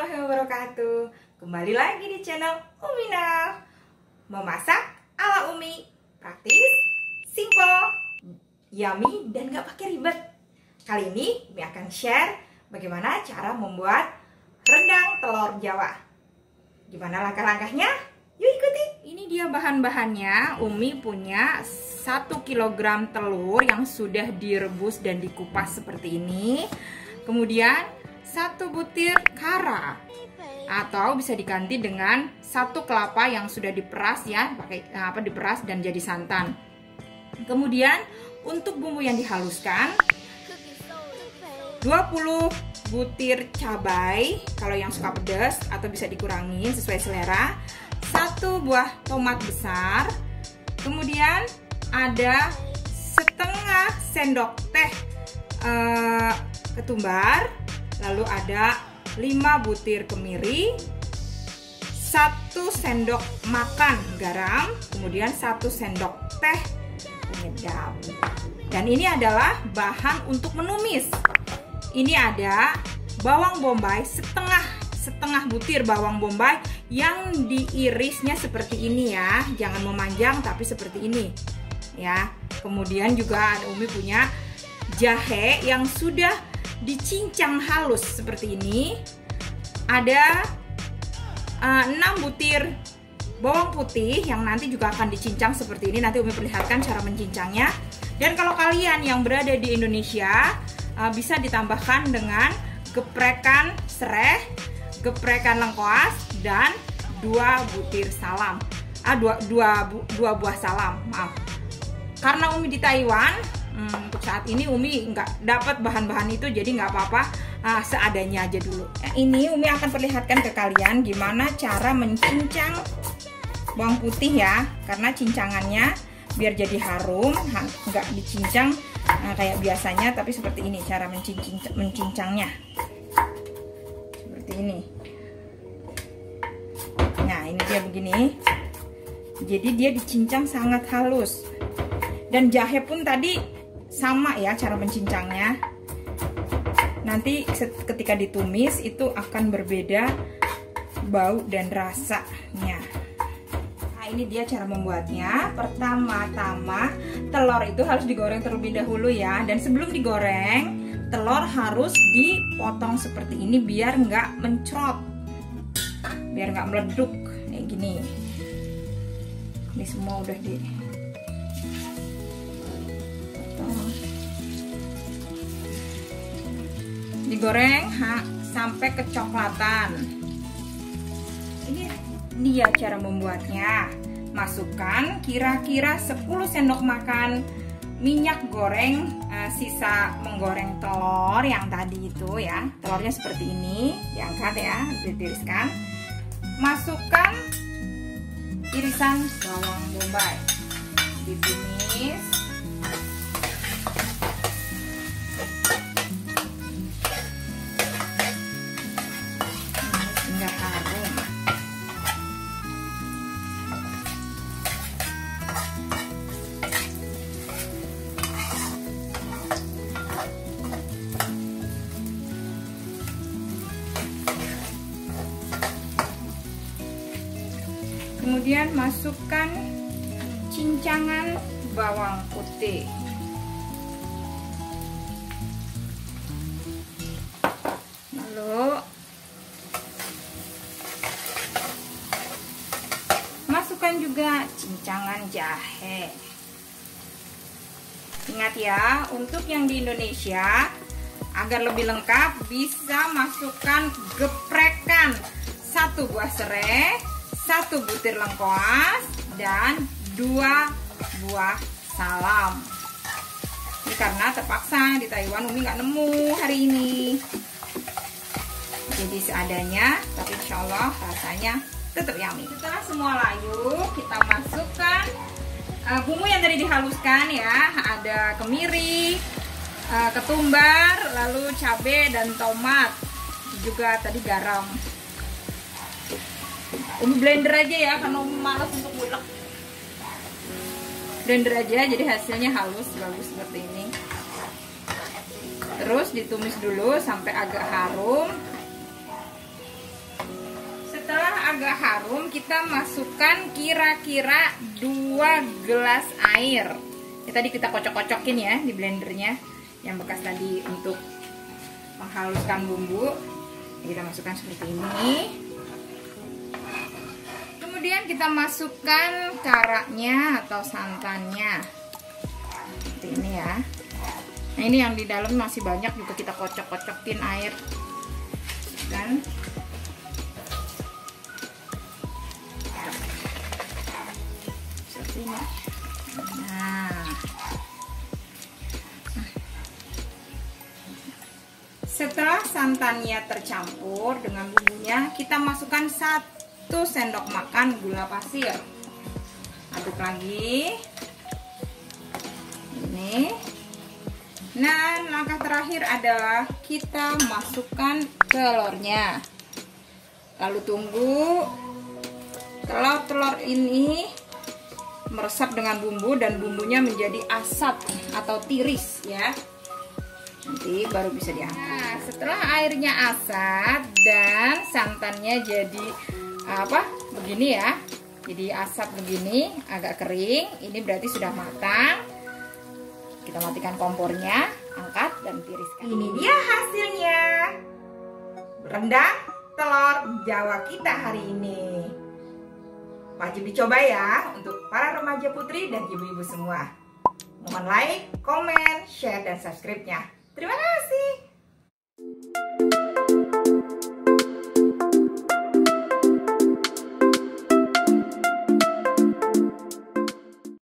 warahmatullahi wabarakatuh. Kembali lagi di channel Umina. Memasak ala Umi, praktis, simple, yummy, dan gak pakai ribet. Kali ini Umi akan share bagaimana cara membuat rendang telur Jawa. Gimana langkah-langkahnya? Yuk ikuti. Ini dia bahan-bahannya. Umi punya 1 kg telur yang sudah direbus dan dikupas seperti ini. Kemudian 1 butir kara, atau bisa diganti dengan 1 kelapa yang sudah diperas ya, diperas dan jadi santan. Kemudian untuk bumbu yang dihaluskan 20 butir cabai kalau yang suka pedas, atau bisa dikurangin sesuai selera. 1 buah tomat besar. Kemudian ada setengah sendok teh ketumbar. Lalu ada 5 butir kemiri, 1 sendok makan garam, kemudian 1 sendok teh penyedap. Dan ini adalah bahan untuk menumis. Ini ada bawang bombay setengah butir bawang bombay yang diirisnya seperti ini ya, jangan memanjang tapi seperti ini ya. Kemudian juga Umi punya jahe yang sudah dicincang halus seperti ini. Ada 6 butir bawang putih yang nanti juga akan dicincang seperti ini. Nanti Umi perlihatkan cara mencincangnya. Dan kalau kalian yang berada di Indonesia, bisa ditambahkan dengan geprekan sereh, geprekan lengkoas, dan 2 butir salam. 2 buah salam, maaf. Karena Umi di Taiwan, untuk saat ini Umi nggak dapat bahan-bahan itu, jadi nggak apa-apa, seadanya aja dulu. Ini Umi akan perlihatkan ke kalian gimana cara mencincang bawang putih ya, karena cincangannya biar jadi harum, nggak dicincang kayak biasanya, tapi seperti ini cara mencincangnya, seperti ini. Nah ini dia begini, jadi dia dicincang sangat halus. Dan jahe pun tadi sama ya cara mencincangnya. Nanti ketika ditumis itu akan berbeda bau dan rasanya. Nah ini dia cara membuatnya. Pertama-tama telur itu harus digoreng terlebih dahulu ya. Dan sebelum digoreng, telur harus dipotong seperti ini biar nggak mencrot, biar nggak meleduk kayak gini. Ini semua udah digoreng sampai kecoklatan. Ini dia cara membuatnya. Masukkan kira-kira 10 sendok makan minyak goreng sisa menggoreng telur yang tadi itu ya. Telurnya seperti ini, diangkat ya, ditiriskan. Masukkan irisan bawang bombay, ditumis. Kemudian masukkan cincangan bawang putih. Lalu masukkan juga cincangan jahe. Ingat ya, untuk yang di Indonesia agar lebih lengkap bisa masukkan geprekan 1 buah serai, 1 butir lengkoas, dan 2 buah salam. Ini karena terpaksa di Taiwan Umi nggak nemu hari ini, jadi seadanya, tapi insya Allah rasanya tetap yummy. Setelah semua layu, kita masukkan bumbu yang tadi dihaluskan ya. Ada kemiri, ketumbar, lalu cabai dan tomat, juga tadi garam. Umi blender aja ya, karena Umi malas untuk ngulek. Blender aja, jadi hasilnya halus, bagus seperti ini. Terus ditumis dulu sampai agak harum. agak harum, kita masukkan kira-kira 2 gelas air. Ini tadi kita kocok-kocokin ya di blendernya, yang bekas tadi untuk menghaluskan bumbu. Kita masukkan seperti ini. Kemudian kita masukkan karaknya atau santannya. Seperti ini ya. Nah, ini yang di dalam masih banyak juga kita kocok-kocokin air. Dan seperti ini. Nah, setelah santannya tercampur dengan bumbunya, kita masukkan 1 sendok makan gula pasir. Aduk lagi. Ini. Nah, langkah terakhir adalah kita masukkan telurnya. Lalu tunggu telur-telur ini meresap dengan bumbu dan bumbunya menjadi asap atau tiris ya. Nanti baru bisa diangkat. Nah, setelah airnya asap dan santannya jadi begini ya. Jadi asap begini, agak kering. Ini berarti sudah matang. Kita matikan kompornya, angkat dan tiriskan. Ini dia hasilnya. Rendang telur Jawa kita hari ini. Wajib dicoba ya untuk para remaja putri dan ibu-ibu semua. Mohon like, komen, share, dan subscribe-nya. Terima kasih.